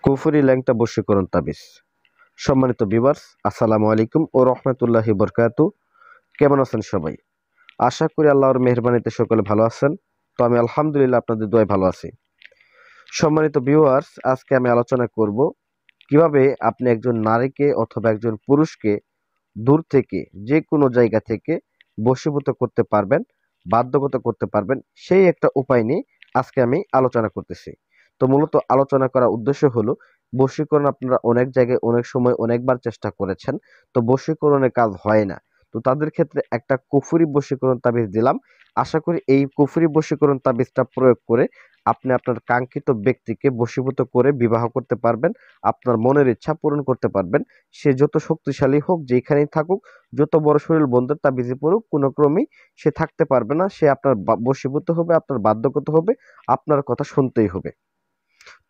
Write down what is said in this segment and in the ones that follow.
কুফরি ল্যাংটা বশীকরণ তাবিজ। সম্মানিত ভিউয়ার্স, আসসালামু আলাইকুম ও রহমতুল্লাহি বরকাতু। কেমন আছেন সবাই? আশা করি আল্লাহর মেহেরবানিতে সকলে ভালো আছেন। তো আমি আলহামদুলিল্লাহ আপনাদের দোয়ায় ভালো আছি। সম্মানিত ভিউয়ার্স, আজকে আমি আলোচনা করব কিভাবে আপনি একজন নারীকে অথবা একজন পুরুষকে দূর থেকে যে কোনো জায়গা থেকে বশীভূত করতে পারবেন, বাধ্যগত করতে পারবেন, সেই একটা উপায় নিয়ে আজকে আমি আলোচনা করতেছি। তো মূলত আলোচনা করার উদ্দেশ্য হলো বশীকরণ আপনারা অনেক জায়গায় অনেক সময় অনেকবার চেষ্টা করেছেন, তো বশীকরণের কাজ হয় না। তো তাদের ক্ষেত্রে একটা কুফরি বশীকরণ তাবিজ দিলাম। আশা করি এই কুফরি বশীকরণ তাবিজটা প্রয়োগ করে আপনি আপনার কাঙ্ক্ষিত ব্যক্তিকে বশীভূত করে বিবাহ করতে পারবেন, আপনার মনের ইচ্ছা পূরণ করতে পারবেন। সে যত শক্তিশালী হোক, যেখানেই থাকুক, যত বড় শরীর বন্ধের তাবিজে পড়ুক, কোনো ক্রমেই সে থাকতে পারবে না। সে আপনার বশীভূত হবে, আপনার বাধ্যগত হবে, আপনার কথা শুনতেই হবে।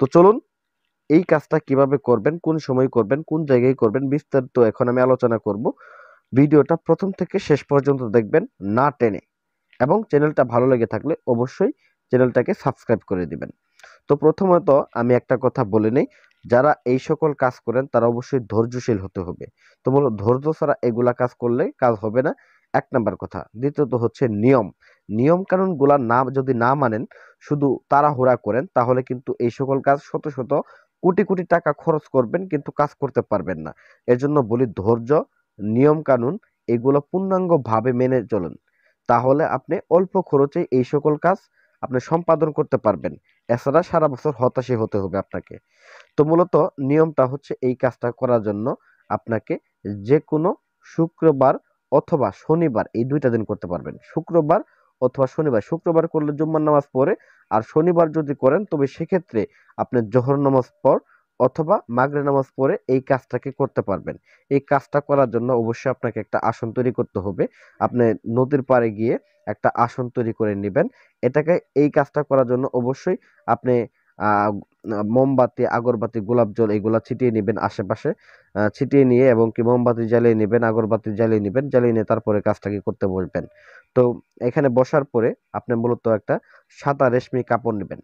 তো চলুন, এই কাজটা কিভাবে করবেন, কোন সময় করবেন, কোন জায়গায় করবেন, বিস্তারিত এখন আমি আলোচনা করব। ভিডিওটা প্রথম থেকে শেষ পর্যন্ত দেখবেন, না টেনে। এবং চ্যানেলটা ভালো লেগে থাকলে অবশ্যই চ্যানেলটাকে সাবস্ক্রাইব করে দিবেন। তো প্রথমত আমি একটা কথা বলে নেই, যারা এই সকল কাজ করেন তারা অবশ্যই ধৈর্যশীল হতে হবে। তো মূলত ধৈর্য ছাড়া এগুলা কাজ করলে কাজ হবে না, এক নাম্বার কথা। দ্বিতীয়ত হচ্ছে নিয়ম, নিয়ম কানুন গুলা যদি না মানেন, শুধু তাড়াহুড়া করেন, তাহলে কিন্তু এই সকল কাজ শত শত কোটি কোটি টাকা খরচ করবেন কিন্তু কাজ করতে পারবেন না। এজন্য বলি ধৈর্য, নিয়ম কানুন এগুলো পূর্ণাঙ্গ ভাবে মেনে চলুন, তাহলে আপনি অল্প খরচে এই সকল কাজ আপনি সম্পাদন করতে পারবেন। এছাড়া সারা বছর হতাশই হতে হবে আপনাকে। তো মূলত নিয়মটা হচ্ছে, এই কাজটা করার জন্য আপনাকে যে কোনো শুক্রবার অথবা শনিবার, এই দুইটা দিন করতে পারবেন। শুক্রবার অথবা শনিবার, শুক্রবার করলে জুম্মার নামাজ পড়ে, আর শনিবার যদি করেন তবে সেক্ষেত্রে আপনি জোহর নামাজ পর অথবা মাগরিব নামাজ পড়ে এই কাজটাকে করতে পারবেন। এই কাজটা করার জন্য অবশ্যই আপনাকে একটা আসন তৈরি করতে হবে। আপনি নদীর পাড়ে গিয়ে একটা আসন তৈরি করে নেবেন। এটাকে, এই কাজটা করার জন্য অবশ্যই আপনি আহ মোমবাতি, আগরবাতি, গোলাপ জল এগুলা ছিটিয়ে নেবেন আশেপাশে। ছিটিয়ে নিয়ে এবং কি মোমবাতি জ্বালিয়ে নেবেন, আগরবাতি জ্বালিয়ে নেবেন, জ্বালিয়ে নিয়ে তারপরে কাজটাকে করতে বসবেন। তো এখানে বসার পরে আপনি মূলত একটা সাদা রেশমি কাপড় নেবেন।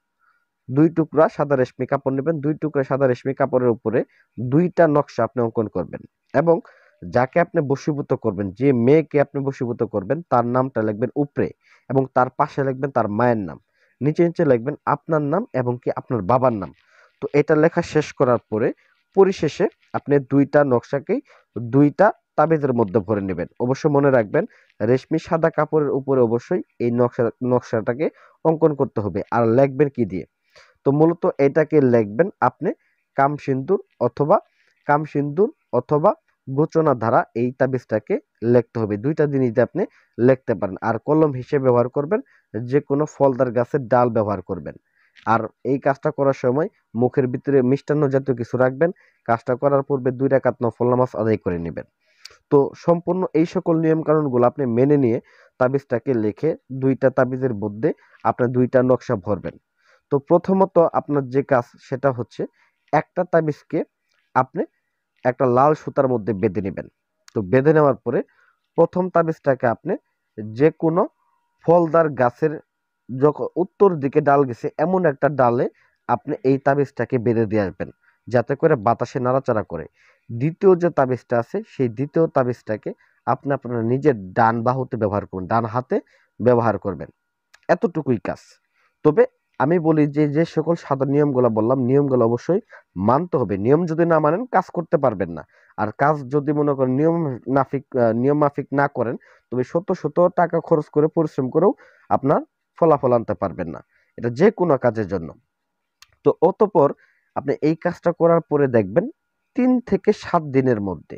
২ টুকরা সাদা রেশমি কাপড় নেবেন। ২ টুকরা সাদা রেশমি কাপড়ের উপরে ২টা নকশা আপনি অঙ্কন করবেন এবং যাকে আপনি বশীভূত করবেন, যে মেয়েকে আপনি বশীভূত করবেন, তার নামটা লিখবেন উপরে এবং তার পাশে লিখবেন তার মায়ের নাম। নিচে নিচে লিখবেন আপনার নাম এবং কি আপনার বাবার নাম। তো এটা লেখা শেষ করার পরে পরিশেষে আপনি ২টা নকশাকেই ২টা তাবিজের মধ্যে ভরে নেবেন। অবশ্যই মনে রাখবেন, রেশমি সাদা কাপড়ের উপরে অবশ্যই এই নকশাটাকে অঙ্কন করতে হবে। আর লিখবেন কি দিয়ে? তো মূলত এটাকে লিখবেন আপনি কামসিন্দুর অথবা কামসিন্দুর অথবা গোচনা ধারা, এই তাবিজটাকে লিখতে হবে। ২টা জিনিস আপনি লিখতে পারেন। আর কলম হিসেবে ব্যবহার করবেন, যে কোনো ফলদার গাছের ডাল ব্যবহার করবেন। আর এই কাজটা করার সময় মুখের ভিতরে মিষ্টান্ন জাতীয় কিছু রাখবেন। কাজটা করার পূর্বে ২ রাকাত নফল নামাজ আদায় করে নেবেন। তো সম্পূর্ণ এই সকল নিয়ম কানুনগুলো আপনি মেনে নিয়ে তাবিজটাকে লিখে ২টা তাবিজের মধ্যে আপনার ২টা নকশা ভরবেন। তো প্রথমত আপনার যে কাজ সেটা হচ্ছে, একটা তাবিজকে আপনি একটা লাল সুতার মধ্যে বেঁধে নেবেন। তো বেঁধে নেওয়ার পরে প্রথম তাবিজটাকে আপনি যে কোনো ফলদার গাছের, যখন উত্তর দিকে ডাল গেছে এমন একটা ডালে আপনি এই তাবিজটাকে বেঁধে দিয়ে আসবেন, যাতে করে বাতাসে নাড়াচাড়া করে। দ্বিতীয় যে তাবিজটা আছে, সেই দ্বিতীয় তাবিজটাকে আপনি আপনার নিজের ডান বাহুতে ব্যবহার করবেন, ডান হাতে ব্যবহার করবেন। এতটুকুই কাজ। তবে আমি বলি যে, যে সকল সাধারণ নিয়মগুলো বললাম, নিয়মগুলো অবশ্যই মানতে হবে। নিয়ম যদি না মানেন কাজ করতে পারবেন না। আর কাজ যদি মনে করেন নিয়ম মাফিক না করেন, তবে শত শত টাকা খরচ করে পরিশ্রম করেও আপনার ফলাফল আনতে পারবেন না। এটা যে কোনো কাজের জন্য। তো অতঃপর আপনি এই কাজটা করার পরে দেখবেন ৩ থেকে ৭ দিনের মধ্যে,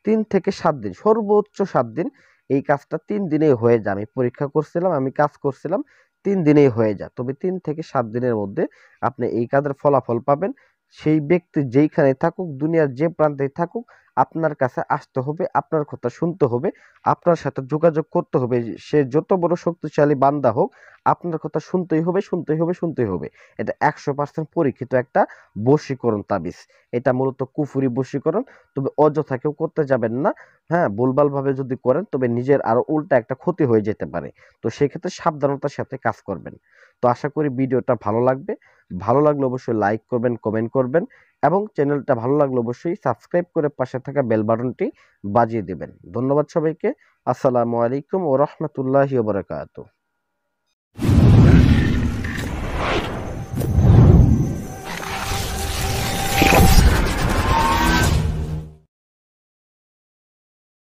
৩ থেকে ৭ দিন, সর্বোচ্চ ৭ দিন, এই কাজটা ৩ দিনেই হয়ে যায়। আমি পরীক্ষা করছিলাম, আমি কাজ করছিলাম, ৩ দিনেই হয়ে যায়। তবে ৩ থেকে ৭ দিনের মধ্যে আপনি এই কাজের ফলাফল পাবেন। সেই ব্যক্তি যেইখানে থাকুক, দুনিয়ার যে প্রান্তেই থাকুক, আপনার কাছে আসতে হবে, আপনার কথা শুনতে হবে, আপনার সাথে যোগাযোগ করতে হবে। সে যত বড় শক্তিশালী বান্দা হোক, আপনার কথা শুনতেই হবে, শুনতেই হবে, শুনতেই হবে। এটা ১০০% পরীক্ষিত একটা বশীকরণ তাবিজ। এটা মূলত কুফরি বশীকরণ। তবে অযথা কেউ করতে যাবেন না। হ্যাঁ, ভুলভালভাবে যদি করেন তবে নিজের আরো উল্টা একটা ক্ষতি হয়ে যেতে পারে। তো সেক্ষেত্রে সাবধানতার সাথে কাজ করবেন। তো তো আশা করি ভিডিওটা ভালো লাগবে। ভালো লাগলে অবশ্যই লাইক করবেন, কমেন্ট করবেন এবং চ্যানেলটা ভালো লাগলে অবশ্যই সাবস্ক্রাইব করে পাশে থাকা বেল বাটনটি বাজিয়ে দেবেন। ধন্যবাদ সবাইকে। আসসালামু আলাইকুম ওয়া রাহমাতুল্লাহি ওয়া বারাকাতুহু।